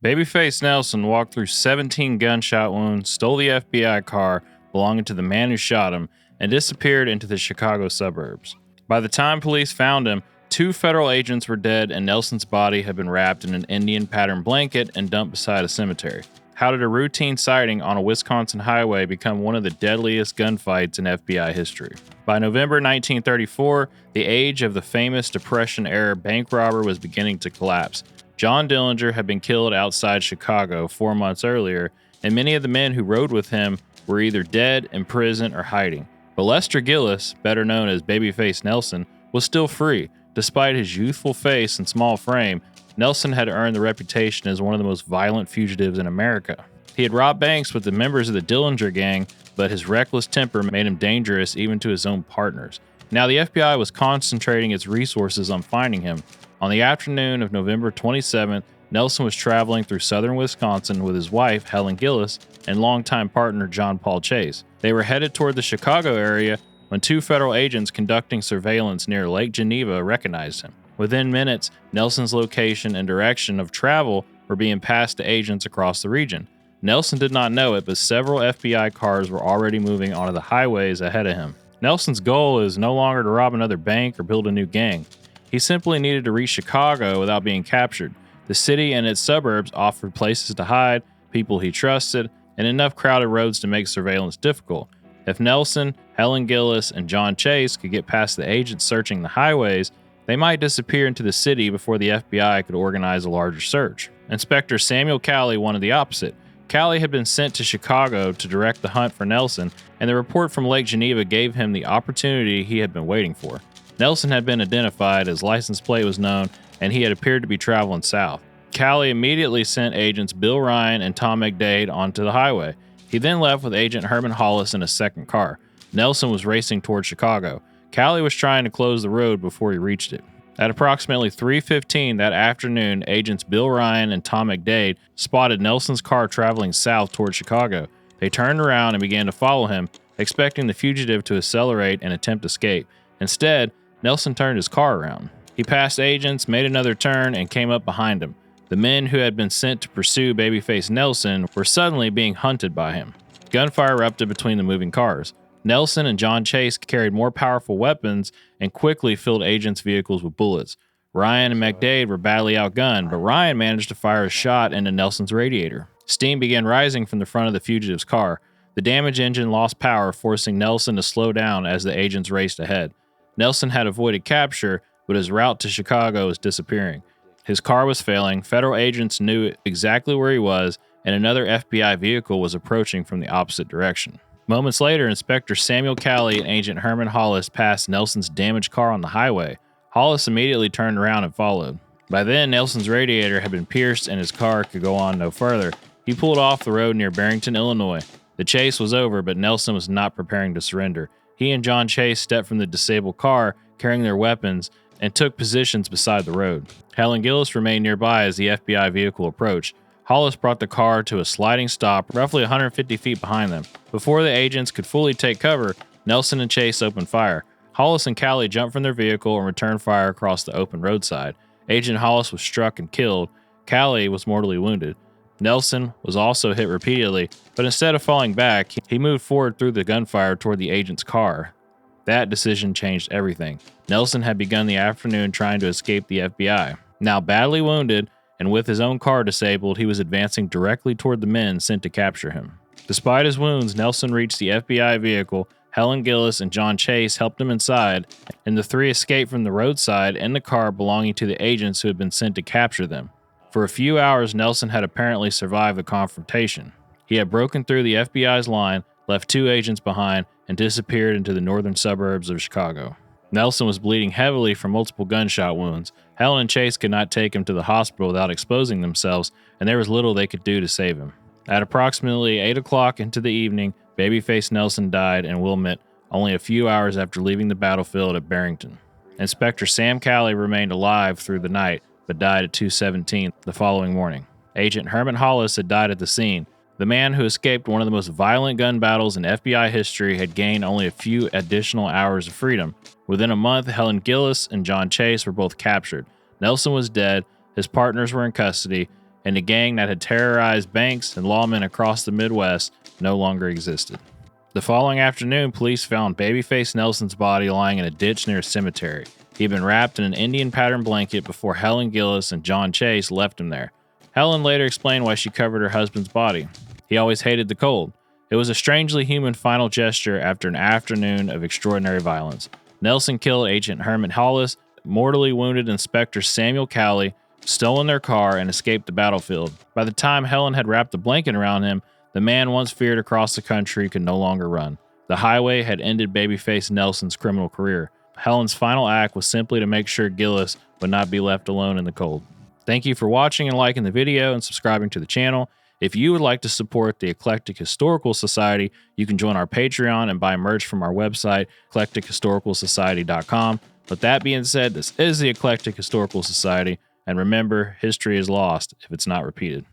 Babyface Nelson walked through 17 gunshot wounds, stole the FBI car belonging to the man who shot him, and disappeared into the Chicago suburbs. By the time police found him, 2 federal agents were dead and Nelson's body had been wrapped in an Indian pattern blanket and dumped beside a cemetery. How did a routine sighting on a Wisconsin highway become one of the deadliest gunfights in FBI history? By November 1934, the age of the famous Depression-era bank robber was beginning to collapse. John Dillinger had been killed outside Chicago 4 months earlier, and many of the men who rode with him were either dead, in prison, or hiding. But Lester Gillis, better known as Babyface Nelson, was still free. Despite his youthful face and small frame, Nelson had earned the reputation as one of the most violent fugitives in America. He had robbed banks with the members of the Dillinger gang, but his reckless temper made him dangerous even to his own partners. Now the FBI was concentrating its resources on finding him. On the afternoon of November 27th, Nelson was traveling through southern Wisconsin with his wife, Helen Gillis, and longtime partner John Paul Chase. They were headed toward the Chicago area when 2 federal agents conducting surveillance near Lake Geneva recognized him. Within minutes, Nelson's location and direction of travel were being passed to agents across the region. Nelson did not know it, but several FBI cars were already moving onto the highways ahead of him. Nelson's goal is no longer to rob another bank or build a new gang. He simply needed to reach Chicago without being captured. The city and its suburbs offered places to hide, people he trusted, and enough crowded roads to make surveillance difficult. If Nelson, Helen Gillis, and John Chase could get past the agents searching the highways, they might disappear into the city before the FBI could organize a larger search. Inspector Samuel Cowley wanted the opposite. Cowley had been sent to Chicago to direct the hunt for Nelson, and the report from Lake Geneva gave him the opportunity he had been waiting for. Nelson had been identified, his license plate was known, and he had appeared to be traveling south. Cowley immediately sent agents Bill Ryan and Tom McDade onto the highway. He then left with agent Herman Hollis in a second car. Nelson was racing toward Chicago. Cowley was trying to close the road before he reached it. At approximately 3:15 that afternoon, agents Bill Ryan and Tom McDade spotted Nelson's car traveling south toward Chicago. They turned around and began to follow him, expecting the fugitive to accelerate and attempt escape. Instead, Nelson turned his car around. He passed agents, made another turn, and came up behind him. The men who had been sent to pursue Babyface Nelson were suddenly being hunted by him. Gunfire erupted between the moving cars. Nelson and John Chase carried more powerful weapons and quickly filled agents' vehicles with bullets. Ryan and McDade were badly outgunned, but Ryan managed to fire a shot into Nelson's radiator. Steam began rising from the front of the fugitive's car. The damaged engine lost power, forcing Nelson to slow down as the agents raced ahead. Nelson had avoided capture, but his route to Chicago was disappearing. His car was failing, federal agents knew exactly where he was, and another FBI vehicle was approaching from the opposite direction. Moments later, Inspector Samuel Cowley and Agent Herman Hollis passed Nelson's damaged car on the highway. Hollis immediately turned around and followed. By then, Nelson's radiator had been pierced and his car could go on no further. He pulled off the road near Barrington, Illinois. The chase was over, but Nelson was not preparing to surrender. He and John Chase stepped from the disabled car, carrying their weapons, and took positions beside the road. Helen Gillis remained nearby as the FBI vehicle approached. Hollis brought the car to a sliding stop roughly 150 feet behind them. Before the agents could fully take cover, Nelson and Chase opened fire. Hollis and Cowley jumped from their vehicle and returned fire across the open roadside. Agent Hollis was struck and killed. Cowley was mortally wounded. Nelson was also hit repeatedly, but instead of falling back, he moved forward through the gunfire toward the agent's car. That decision changed everything. Nelson had begun the afternoon trying to escape the FBI. Now badly wounded, and with his own car disabled, he was advancing directly toward the men sent to capture him. Despite his wounds, Nelson reached the FBI vehicle. Helen Gillis and John Chase helped him inside, and the 3 escaped from the roadside in the car belonging to the agents who had been sent to capture them. For a few hours, Nelson had apparently survived the confrontation. He had broken through the FBI's line, left 2 agents behind, and disappeared into the northern suburbs of Chicago. Nelson was bleeding heavily from multiple gunshot wounds. Helen and Chase could not take him to the hospital without exposing themselves, and there was little they could do to save him. At approximately 8 o'clock into the evening, Babyface Nelson died in Wilmette, only a few hours after leaving the battlefield at Barrington. Inspector Sam Cowley remained alive through the night, but died at 2:17 the following morning. Agent Herman Hollis had died at the scene. The man who escaped one of the most violent gun battles in FBI history had gained only a few additional hours of freedom. Within a month, Helen Gillis and John Chase were both captured. Nelson was dead, his partners were in custody, and the gang that had terrorized banks and lawmen across the Midwest no longer existed. The following afternoon, police found Babyface Nelson's body lying in a ditch near a cemetery. He had been wrapped in an Indian pattern blanket before Helen Gillis and John Chase left him there. Helen later explained why she covered her husband's body. He always hated the cold. It was a strangely human final gesture after an afternoon of extraordinary violence. Nelson killed Agent Herman Hollis, mortally wounded Inspector Samuel Cowley, stolen their car, and escaped the battlefield. By the time Helen had wrapped a blanket around him, the man once feared across the country could no longer run. The highway had ended Babyface Nelson's criminal career. Helen's final act was simply to make sure Gillis would not be left alone in the cold. Thank you for watching and liking the video and subscribing to the channel. If you would like to support the Eclectic Historical Society, you can join our Patreon and buy merch from our website, eclectichistoricalsociety.com. With that being said, this is the Eclectic Historical Society, and remember, history is lost if it's not repeated.